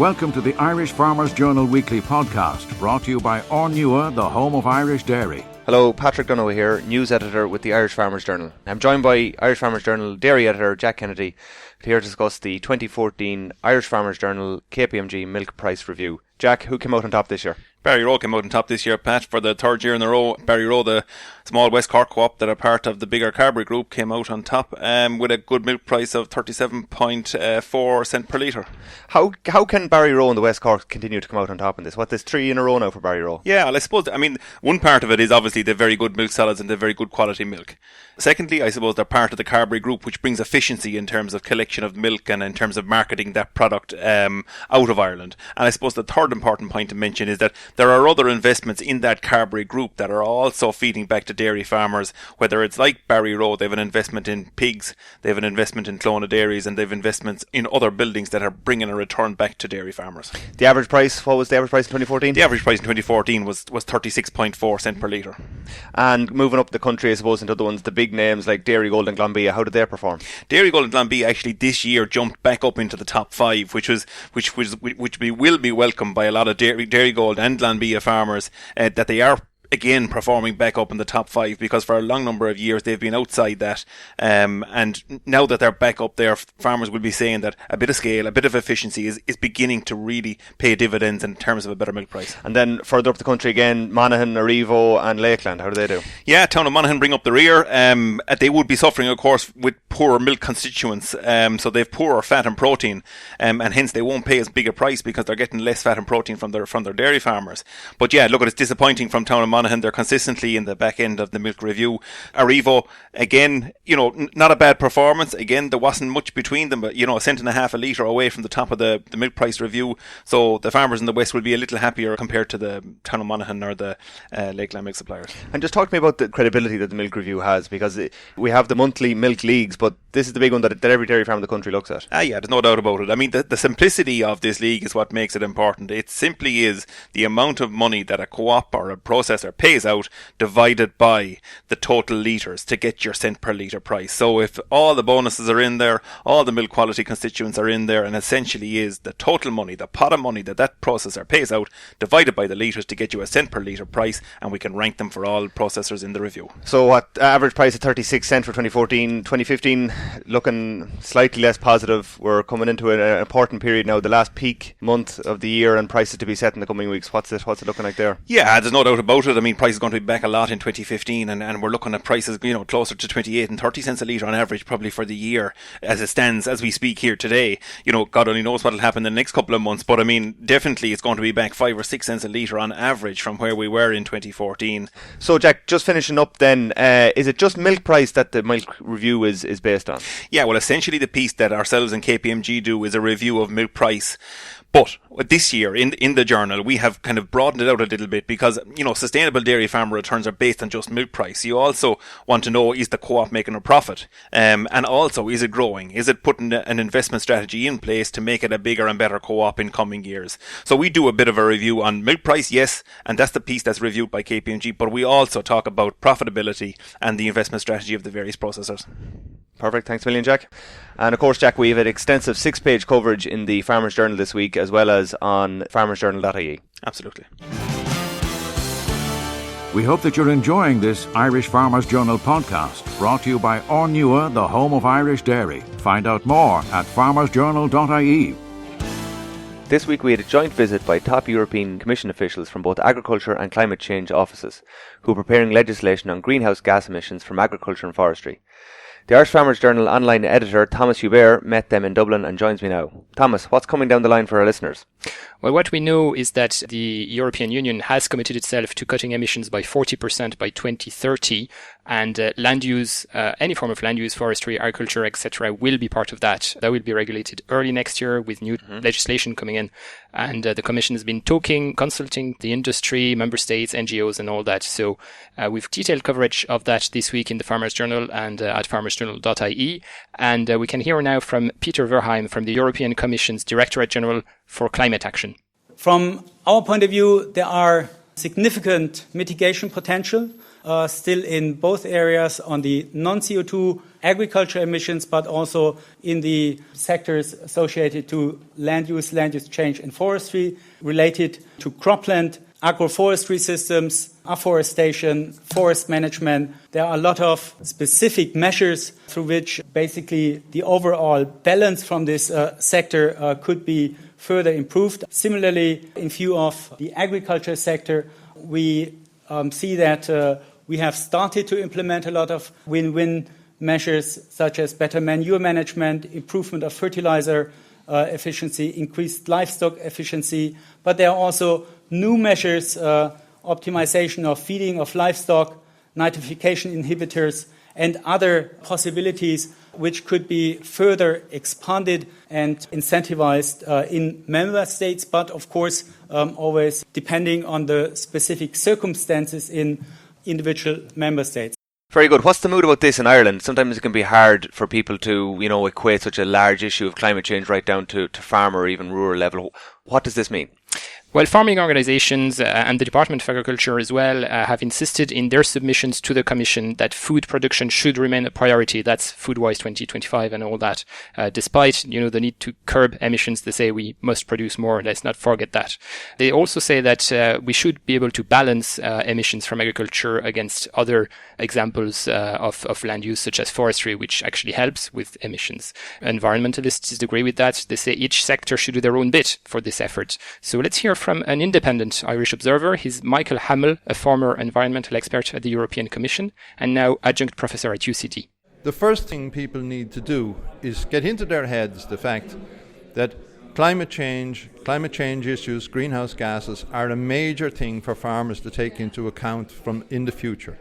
Welcome to the Irish Farmers Journal Weekly Podcast, brought to you by Ornua, the home of Irish dairy. Hello, Patrick Donohoe here, news editor with the Irish Farmers Journal. I'm joined by Irish Farmers Journal dairy editor Jack Kennedy here to discuss the 2014 Irish Farmers Journal KPMG milk price review. Jack, who came out on top this year? Barry Rowe came out on top this year, Pat, for the third year in a row. Barry Rowe, the small West Cork co-op that are part of the bigger Carbery group, came out on top with a good milk price of 37.4 cent per litre. How can Barry Rowe and the West Cork continue to come out on top in this? There's 3 in a row now for Barry Rowe. Yeah, well, I suppose, one part of it is obviously the very good milk solids and the very good quality milk. Secondly, I suppose they're part of the Carbery group, which brings efficiency in terms of collection of milk and in terms of marketing that product out of Ireland. And I suppose the third important point to mention is that there are other investments in that Carbery group that are also feeding back to dairy farmers, whether it's like Barry Rowe, they have an investment in pigs, they have an investment in Clona Dairies, and they have investments in other buildings that are bringing a return back to dairy farmers. The average price, what was the average price in 2014? The average price in 2014 was 36.4 cent per litre. And moving up the country, I suppose, into other ones, the big names like Dairygold and Glanbia, how did they perform? Dairygold and Glanbia actually this year jumped back up into the top 5, which will be welcomed by a lot of Dairygold and Glanbia farmers, that they are again performing back up in the top 5, because for a long number of years they've been outside that, and now that they're back up there, farmers will be saying that a bit of scale, a bit of efficiency is beginning to really pay dividends in terms of a better milk price. And then further up the country again, Monaghan, Arrivo and Lakeland, how do they do? Yeah, Town of Monaghan bring up the rear. They would be suffering, of course, with poorer milk constituents, so they've poorer fat and protein, and hence they won't pay as big a price because they're getting less fat and protein from their dairy farmers. But yeah, look, it's disappointing from Town of Monaghan. They're consistently in the back end of the milk review. Arrivo, again, not a bad performance. Again, there wasn't much between them, but a cent and a half a litre away from the top of the milk price review. So the farmers in the West will be a little happier compared to the Town of Monaghan or the Lakeland milk suppliers. And just talk to me about the credibility that the milk review has, because we have the monthly milk leagues, but this is the big one that every dairy farm in the country looks at. Yeah, there's no doubt about it. The simplicity of this league is what makes it important. It simply is the amount of money that a co-op or a processor pays out divided by the total litres to get your cent per litre price. So if all the bonuses are in there, all the milk quality constituents are in there, and essentially is the total money, the pot of money that processor pays out divided by the litres to get you a cent per litre price, and we can rank them for all processors in the review. So what, average price of 36 cents for 2014, 2015 looking slightly less positive. We're coming into an important period now, the last peak month of the year, and prices to be set in the coming weeks. What's it looking like there? Yeah, there's no doubt about it. Prices are going to be back a lot in 2015, and we're looking at prices closer to 28 and 30 cents a litre on average probably for the year as it stands as we speak here today. God only knows what will happen in the next couple of months, but definitely it's going to be back 5 or 6 cents a litre on average from where we were in 2014. So Jack, just finishing up then, is it just milk price that the milk review is based on? Yeah, well, essentially the piece that ourselves and KPMG do is a review of milk price. But this year, in the journal, we have kind of broadened it out a little bit because, sustainable dairy farmer returns are based on just milk price. You also want to know, is the co-op making a profit? And also, is it growing? Is it putting an investment strategy in place to make it a bigger and better co-op in coming years? So we do a bit of a review on milk price, yes, and that's the piece that's reviewed by KPMG, but we also talk about profitability and the investment strategy of the various processors. Perfect. Thanks a million, Jack. And of course, Jack, we have an extensive 6-page coverage in the Farmers Journal this week, as well as on farmersjournal.ie. Absolutely. We hope that you're enjoying this Irish Farmers Journal podcast, brought to you by Ornua, the home of Irish dairy. Find out more at farmersjournal.ie. This week we had a joint visit by top European Commission officials from both agriculture and climate change offices, who are preparing legislation on greenhouse gas emissions from agriculture and forestry. The Irish Farmers Journal online editor Thomas Hubert met them in Dublin and joins me now. Thomas, what's coming down the line for our listeners? Well, what we know is that the European Union has committed itself to cutting emissions by 40% by 2030, and land use, any form of land use, forestry, agriculture, etc., will be part of that. That will be regulated early next year with new legislation coming in. And the Commission has been consulting the industry, member states, NGOs, and all that. So we've detailed coverage of that this week in the Farmers Journal and at farmersjournal.ie. And we can hear now from Peter Verheyen from the European Commission's Directorate General for Climate Action. From our point of view, there are significant mitigation potential still in both areas on the non-CO2 agriculture emissions, but also in the sectors associated to land use change and forestry, related to cropland, agroforestry systems, afforestation, forest management. There are a lot of specific measures through which basically the overall balance from this sector could be further improved. Similarly, in view of the agriculture sector, we see that we have started to implement a lot of win-win measures such as better manure management, improvement of fertilizer efficiency, increased livestock efficiency, but there are also new measures, optimization of feeding of livestock, nitrification inhibitors, and other possibilities which could be further expanded and incentivized in member states, but of course always depending on the specific circumstances in individual member states. Very good. What's the mood about this in Ireland? Sometimes it can be hard for people to, equate such a large issue of climate change right down to farmer or even rural level. What does this mean? Well, farming organisations and the Department of Agriculture as well have insisted in their submissions to the Commission that food production should remain a priority. That's Foodwise 2025 and all that. Despite, the need to curb emissions, they say we must produce more. Let's not forget that. They also say that we should be able to balance emissions from agriculture against other examples of land use, such as forestry, which actually helps with emissions. Environmentalists agree with that. They say each sector should do their own bit for this effort. So let's hear from an independent Irish observer. He's Michael Hamill, a former environmental expert at the European Commission and now adjunct professor at UCD. The first thing people need to do is get into their heads the fact that climate change issues, greenhouse gases are a major thing for farmers to take into account in the future.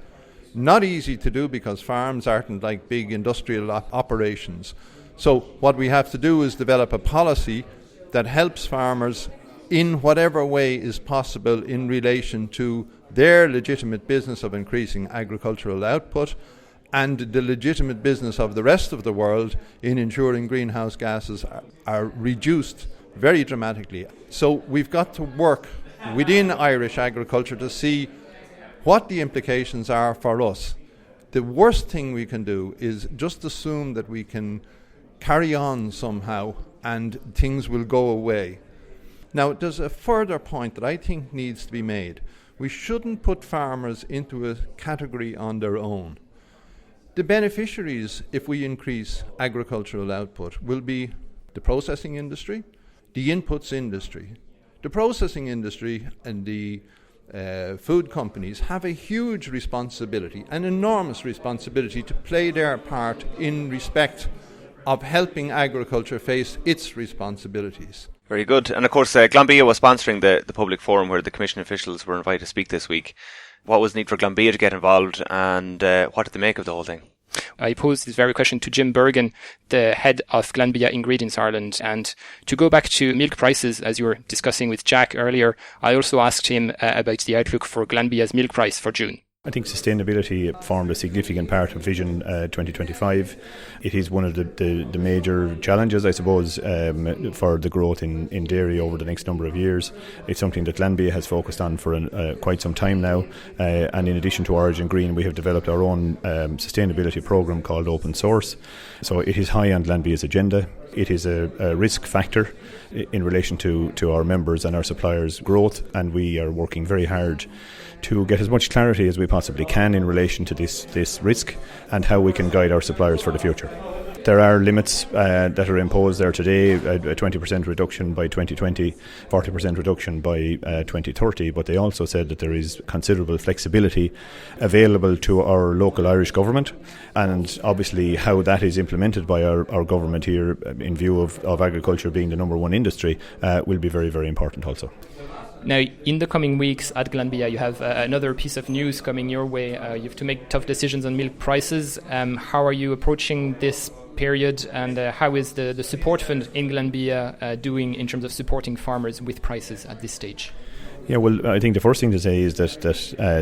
Not easy to do because farms aren't like big industrial operations. So what we have to do is develop a policy that helps farmers in whatever way is possible in relation to their legitimate business of increasing agricultural output and the legitimate business of the rest of the world in ensuring greenhouse gases are reduced very dramatically. So we've got to work within Irish agriculture to see what the implications are for us. The worst thing we can do is just assume that we can carry on somehow and things will go away. Now, there's a further point that I think needs to be made. We shouldn't put farmers into a category on their own. The beneficiaries, if we increase agricultural output, will be the processing industry, the inputs industry. The processing industry and the food companies have a huge responsibility, an enormous responsibility to play their part in respect of helping agriculture face its responsibilities. Very good. And of course, Glanbia was sponsoring the public forum where the Commission officials were invited to speak this week. What was the need for Glanbia to get involved and what did they make of the whole thing? I posed this very question to Jim Bergen, the head of Glanbia Ingredients Ireland. And to go back to milk prices, as you were discussing with Jack earlier, I also asked him about the outlook for Glanbia's milk price for June. I think sustainability formed a significant part of Vision 2025. It is one of the major challenges, I suppose, for the growth in dairy over the next number of years. It's something that Glanbia has focused on for quite some time now. And in addition to Origin Green, we have developed our own sustainability programme called Open Source. So it is high on Glanbia's agenda. It is a risk factor in relation to our members and our suppliers' growth, and we are working very hard to get as much clarity as we possibly can in relation to this risk and how we can guide our suppliers for the future. There are limits that are imposed there today, a 20% reduction by 2020, 40% reduction by 2030, but they also said that there is considerable flexibility available to our local Irish government, and obviously how that is implemented by our government here in view of agriculture being the number one industry will be very, very important also. Now, in the coming weeks at Glanbia, you have another piece of news coming your way. You have to make tough decisions on milk prices. How are you approaching this period, and how is the support fund in Glanbia doing in terms of supporting farmers with prices at this stage? Yeah, well, I think the first thing to say is that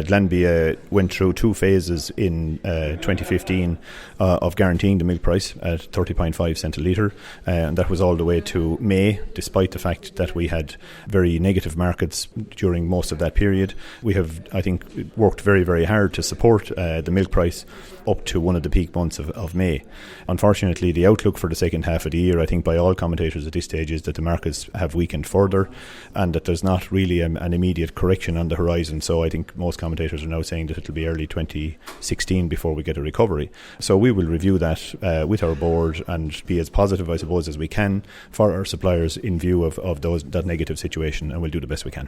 Glanbia went through 2 phases in 2015 of guaranteeing the milk price at 30.5 cents a litre, and that was all the way to May, despite the fact that we had very negative markets during most of that period. We have, I think, worked very, very hard to support the milk price up to one of the peak months of May. Unfortunately, the outlook for the second half of the year, I think by all commentators at this stage, is that the markets have weakened further and that there's not really an immediate correction on the horizon. So I think most commentators are now saying that it'll be early 2016 before we get a recovery. So we will review that with our board and be as positive, I suppose, as we can for our suppliers in view of that negative situation, and we'll do the best we can.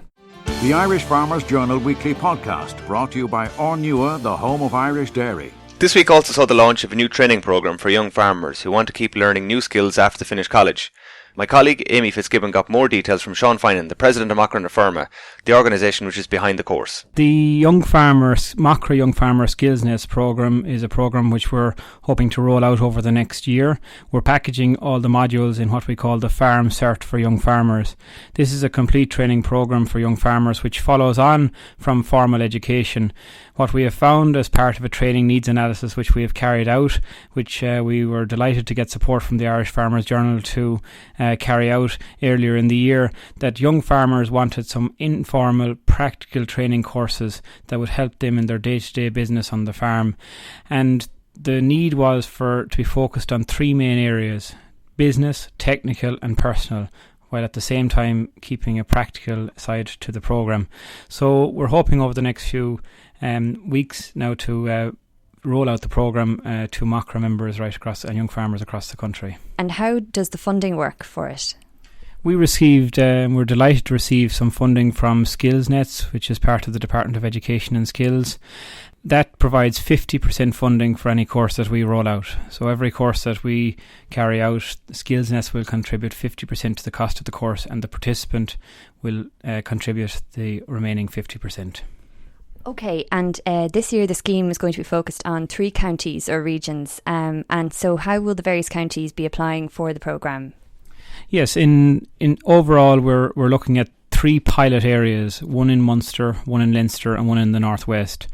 The Irish Farmers Journal Weekly Podcast, brought to you by Ornua, the home of Irish dairy. This week also saw the launch of a new training programme for young farmers who want to keep learning new skills after they finish college. My colleague Amy Fitzgibbon got more details from Sean Finan, the president of Macra Feirme, the organisation which is behind the course. The Young Farmers, Macra Young Farmer Skills Nest programme is a programme which we're hoping to roll out over the next year. We're packaging all the modules in what we call the Farm Cert for young farmers. This is a complete training programme for young farmers which follows on from formal education. What we have found as part of a training needs analysis which we have carried out, which we were delighted to get support from the Irish Farmers Journal to carry out earlier in the year, that young farmers wanted some informal practical training courses that would help them in their day-to-day business on the farm. And the need was to be focused on 3 main areas: business, technical and personal, while at the same time keeping a practical side to the programme. So we're hoping over the next few weeks now to roll out the programme to Macra members right across and young farmers across the country. And how does the funding work for it? We received, we're delighted to receive some funding from SkillsNets, which is part of the Department of Education and Skills. That provides 50% funding for any course that we roll out. So every course that we carry out, SkillsNet will contribute 50% to the cost of the course, and the participant will contribute the remaining 50%. Okay, and this year the scheme is going to be focused on 3 counties or regions. And so how will the various counties be applying for the programme? Yes, in overall we're looking at 3 pilot areas, one in Munster, one in Leinster and one in the Northwest.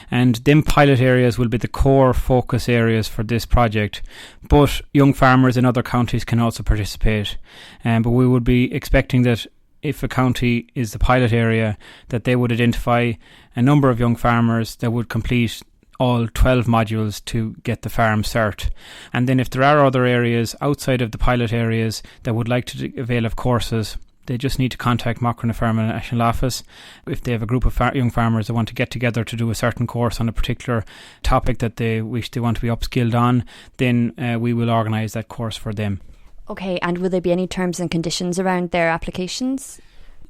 And them pilot areas will be the core focus areas for this project. But young farmers in other counties can also participate. But we would be expecting that if a county is the pilot area, that they would identify a number of young farmers that would complete all 12 modules to get the Farm Cert. And then if there are other areas outside of the pilot areas that would like to avail of courses, they just need to contact Macra Feirme National Office. If they have a group of young farmers that want to get together to do a certain course on a particular topic that they wish they want to be upskilled on, then we will organise that course for them. Okay, and will there be any terms and conditions around their applications?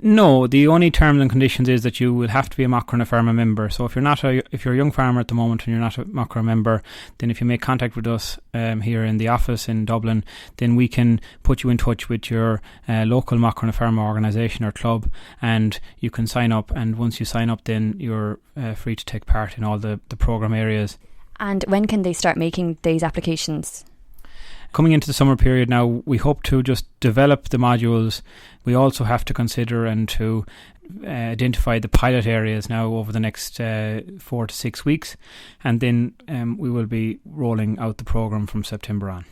No, the only terms and conditions is that you will have to be a Macra Feirme member. So if you're a young farmer at the moment and you're not a Macra member, then if you make contact with us here in the office in Dublin, then we can put you in touch with your local Macra Feirme organisation or club, and you can sign up. And once you sign up, then you're free to take part in all the programme areas. And when can they start making these applications? Coming into the summer period now, we hope to just develop the modules. We also have to consider and to identify the pilot areas now over the next 4 to 6 weeks, and then we will be rolling out the programme from September on.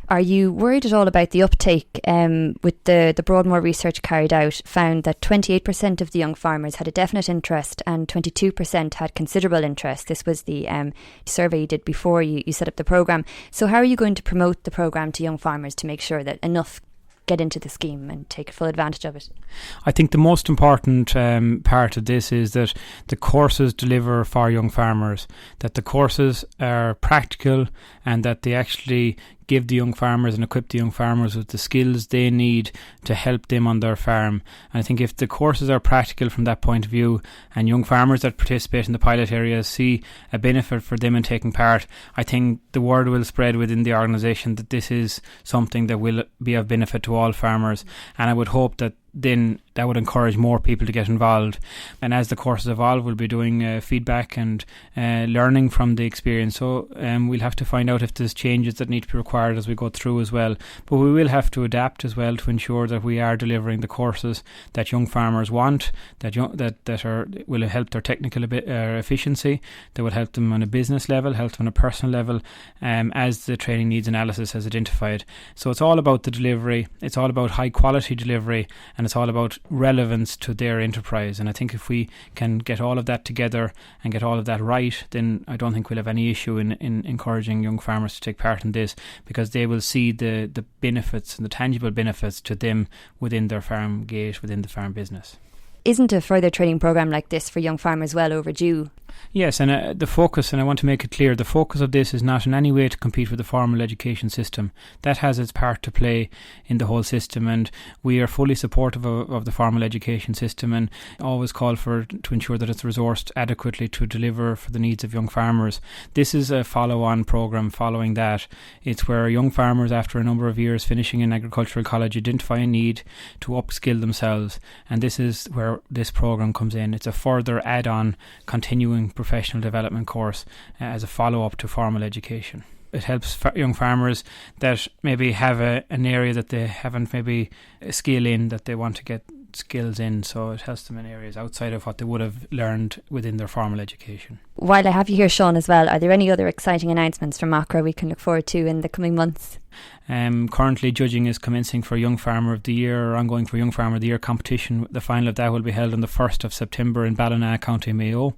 Are you worried at all about the uptake? With the Broadmoor research carried out, found that 28% of the young farmers had a definite interest and 22% had considerable interest. This was the survey you did before you set up the programme. So how are you going to promote the programme to young farmers to make sure that enough get into the scheme and take full advantage of it? I think the most important part of this is that the courses deliver for young farmers, that the courses are practical and that they actually give the young farmers and equip the young farmers with the skills they need to help them on their farm. And I think if the courses are practical from that point of view and young farmers that participate in the pilot areas see a benefit for them in taking part, I think the word will spread within the organisation that this is something that will be of benefit to all farmers. And I would hope that then that would encourage more people to get involved. And as the courses evolve, we'll be doing feedback and learning from the experience. So we'll have to find out if there's changes that need to be required as we go through as well. But we will have to adapt as well to ensure that we are delivering the courses that young farmers want, that will help their technical efficiency, that will help them on a business level, help them on a personal level, as the training needs analysis has identified. So it's all about the delivery, it's all about high quality delivery, and it's all about relevance to their enterprise. And I think if we can get all of that together and get all of that right, then I don't think we'll have any issue in encouraging young farmers to take part in this, because they will see the benefits and the tangible benefits to them within their farm gate, within the farm business. Isn't a further training programme like this for young farmers well overdue? Yes, and the focus, and I want to make it clear, the focus of this is not in any way to compete with the formal education system. That has its part to play in the whole system, and we are fully supportive of the formal education system and always call for to ensure that it's resourced adequately to deliver for the needs of young farmers. This is a follow-on programme following that. It's where young farmers, after a number of years finishing in agricultural college, identify a need to upskill themselves, and this is where this programme comes in. It's a further add-on continuing professional development course as a follow-up to formal education. It helps young farmers that maybe have an area that they haven't maybe a skill in, that they want to get skills in, so it helps them in areas outside of what they would have learned within their formal education. While I have you here, Sean, as well, are there any other exciting announcements from Macra we can look forward to in the coming months? Currently judging is commencing for Young Farmer of the Year, or ongoing for Young Farmer of the Year competition. The final of that will be held on the 1st of September in Ballina, County Mayo.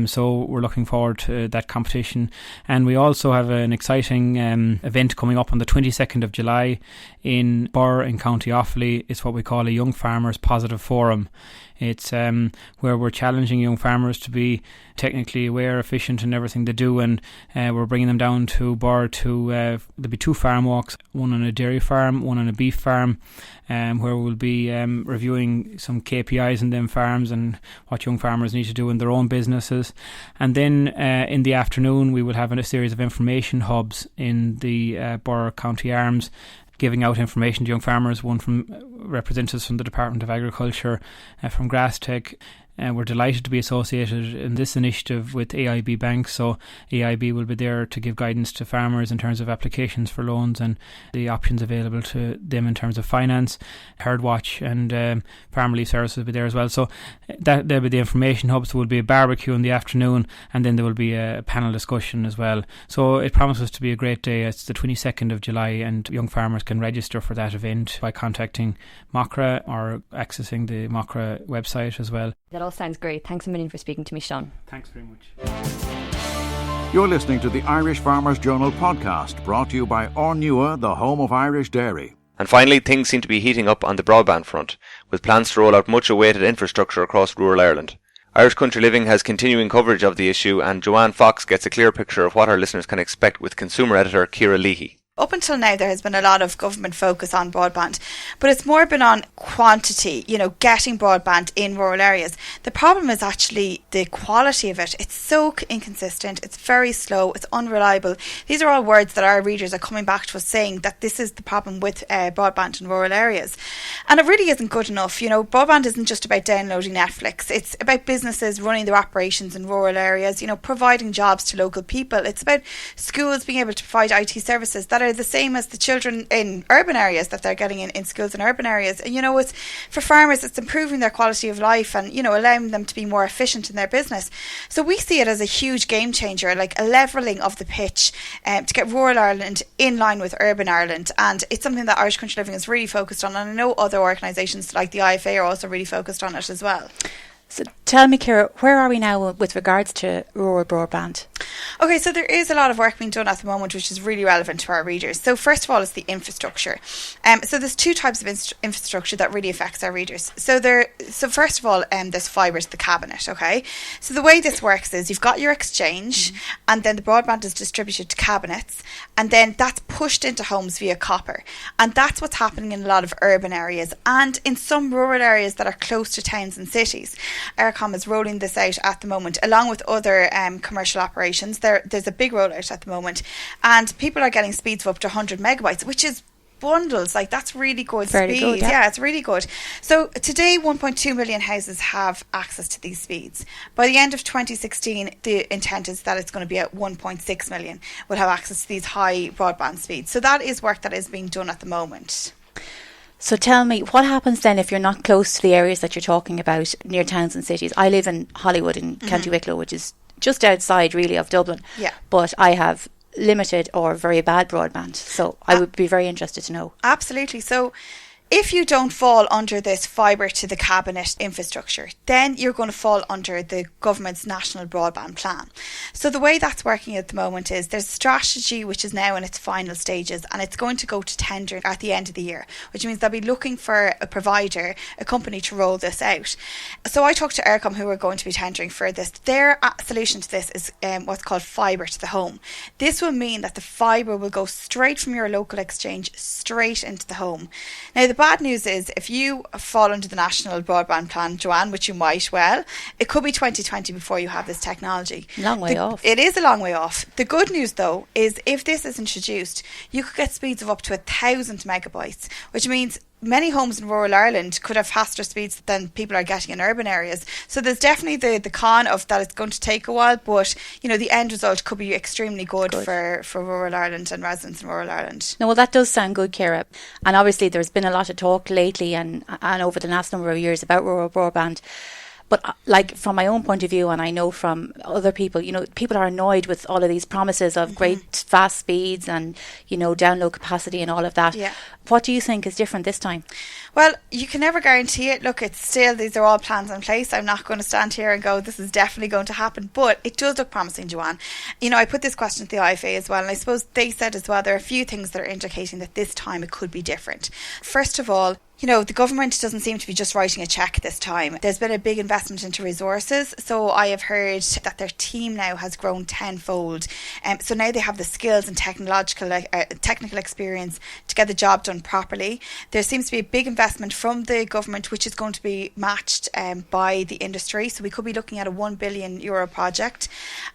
So we're looking forward to that competition. And we also have an exciting event coming up on the 22nd of July in Burr in County Offaly. It's what we call a Young Farmers Positive Forum. It's where we're challenging young farmers to be technically aware, efficient in everything they do, and we're bringing them down to Burr to there'll be 2 farm walks, one on a dairy farm, one on a beef farm, where we'll be reviewing some KPIs in them farms and what young farmers need to do in their own businesses. And then in the afternoon we will have a series of information hubs in the Burr County Arms, giving out information to young farmers, one from representatives from the Department of Agriculture, from GrassTech. We're delighted to be associated in this initiative with AIB Bank, so AIB will be there to give guidance to farmers in terms of applications for loans and the options available to them in terms of finance. Herdwatch and Farm Relief Services will be there as well. So there'll be the information hubs. There will be a barbecue in the afternoon, and then there will be a panel discussion as well. So it promises to be a great day. It's the 22nd of July, and young farmers can register for that event by contacting Macra or accessing the Macra website as well. That all sounds great. Thanks a million for speaking to me, Sean. Thanks very much. You're listening to the Irish Farmers Journal podcast, brought to you by Ornua, the home of Irish dairy. And finally, things seem to be heating up on the broadband front, with plans to roll out much awaited infrastructure across rural Ireland. Irish Country Living has continuing coverage of the issue, and Joanne Fox gets a clear picture of what our listeners can expect with consumer editor Ciara Leahy. Up until now, there has been a lot of government focus on broadband, but it's more been on quantity, getting broadband in rural areas. The problem is actually the quality of it. It's so inconsistent, it's very slow, it's unreliable. These are all words that our readers are coming back to us saying that this is the problem with broadband in rural areas. And it really isn't good enough. Broadband isn't just about downloading Netflix. It's about businesses running their operations in rural areas, providing jobs to local people. It's about schools being able to provide IT services that are the same as the children in urban areas that they're getting in schools in urban areas. And it's for farmers, it's improving their quality of life and allowing them to be more efficient in their business. So we see it as a huge game changer, like a levelling of the pitch to get rural Ireland in line with urban Ireland. And it's something that Irish Country Living is really focused on, and I know other organisations like the IFA are also really focused on it as well. So tell me, Ciara, where are we now with regards to rural broadband? Okay, so there is a lot of work being done at the moment, which is really relevant to our readers. So first of all, it's the infrastructure. So there's 2 types of infrastructure that really affects our readers. So first of all, there's fibre to the cabinet. Okay, so the way this works is you've got your exchange, and then the broadband is distributed to cabinets, and then that's pushed into homes via copper. And that's what's happening in a lot of urban areas and in some rural areas that are close to towns and cities. Eircom is rolling this out at the moment, along with other commercial operations. There's a big rollout at the moment, and people are getting speeds of up to 100 megabytes, which is bundles. Like, that's really good Very speed. good, yeah. Yeah, it's really good. So today 1.2 million houses have access to these speeds. By the end of 2016, the intent is that it's going to be at 1.6 million will have access to these high broadband speeds. So that is work that is being done at the moment. So tell me, what happens then if you're not close to the areas that you're talking about near towns and cities? I live in Hollywood in County Wicklow, which is just outside really of Dublin. Yeah. But I have limited or very bad broadband. So I would be very interested to know. Absolutely. So if you don't fall under this fibre to the cabinet infrastructure, then you're going to fall under the government's national broadband plan. So the way that's working at the moment is there's a strategy which is now in its final stages, and it's going to go to tender at the end of the year, which means they'll be looking for a provider, a company to roll this out. So I talked to Eircom, who are going to be tendering for this. Their solution to this is what's called fibre to the home. This will mean that the fibre will go straight from your local exchange straight into the home. Now, the bad news is if you fall under the national broadband plan, Joanne, which you might well, it could be 2020 before you have this technology. Long way off. It is a long way off. The good news, though, is if this is introduced, you could get speeds of up to 1,000 megabytes, which means many homes in rural Ireland could have faster speeds than people are getting in urban areas. So there's definitely the con of that it's going to take a while, but you know, the end result could be extremely good. For rural Ireland and residents in rural Ireland. No, well, that does sound good, Ciara. And obviously there's been a lot of talk lately and over the last number of years about rural broadband. But like from my own point of view, and I know from other people, you know, people are annoyed with all of these promises of great fast speeds and, you know, download capacity and all of that. Yeah. What do you think is different this time? Well, you can never guarantee it. Look, it's still, these are all plans in place. I'm not going to stand here and go, this is definitely going to happen. But it does look promising, Joanne. You know, I put this question to the IFA as well, and I suppose they said as well, there are a few things that are indicating that this time it could be different. First of all, you know, the government doesn't seem to be just writing a cheque this time. There's been a big investment into resources. So I have heard that their team now has grown tenfold. So now they have the skills and technical experience to get the job done properly. There seems to be a big investment from the government, which is going to be matched by the industry. So we could be looking at a €1 billion project.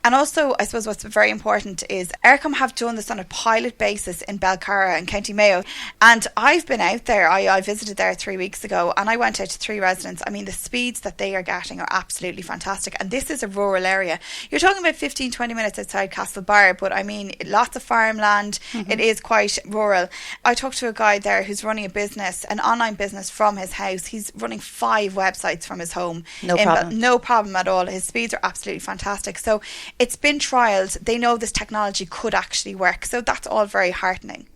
And also, I suppose what's very important is Eircom have done this on a pilot basis in Belcarra in County Mayo. And I've been out there. I visited there 3 weeks ago, and I went out to 3 residents. I mean, the speeds that they are getting are absolutely fantastic, and this is a rural area. You're talking about 15-20 minutes outside Castlebar, but I mean, lots of farmland. It is quite rural. I talked to a guy there who's running a business, an online business from his house. He's running 5 websites from his home. No problem at all. His speeds are absolutely fantastic. So it's been trialled. They know this technology could actually work, so that's all very heartening.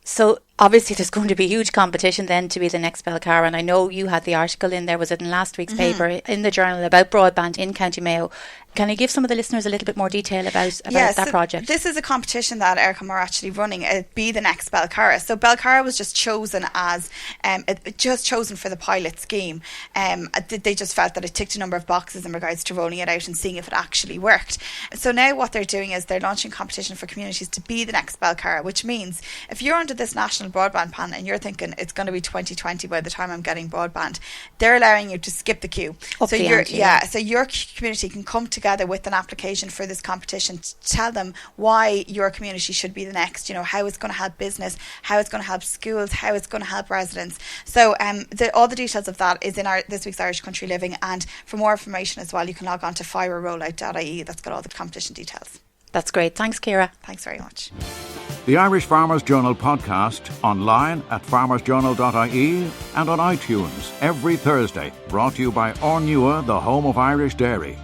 So obviously there's going to be huge competition then to be the next Belcarra, and I know you had the article in there, was it in last week's paper in the journal about broadband in County Mayo. Can you give some of the listeners a little bit more detail about that project? This is a competition that Eircom are actually running. It'd be the next Belcarra. So Belcarra was just chosen as for the pilot scheme. They just felt that it ticked a number of boxes in regards to rolling it out and seeing if it actually worked. So now what they're doing is they're launching competition for communities to be the next Belcarra, which means if you're under this national broadband plan and you're thinking it's going to be 2020 by the time I'm getting broadband, they're allowing you to skip the queue. So your community can come together with an application for this competition to tell them why your community should be the next, you know, how it's going to help business, how it's going to help schools, how it's going to help residents. So all the details of that is in this week's Irish Country Living, and for more information as well, you can log on to firerollout.ie. That's got all the competition details. That's great. Thanks, Ciara. Thanks very much. The Irish Farmers Journal podcast online at farmersjournal.ie and on iTunes every Thursday. Brought to you by Ornua, the home of Irish dairy.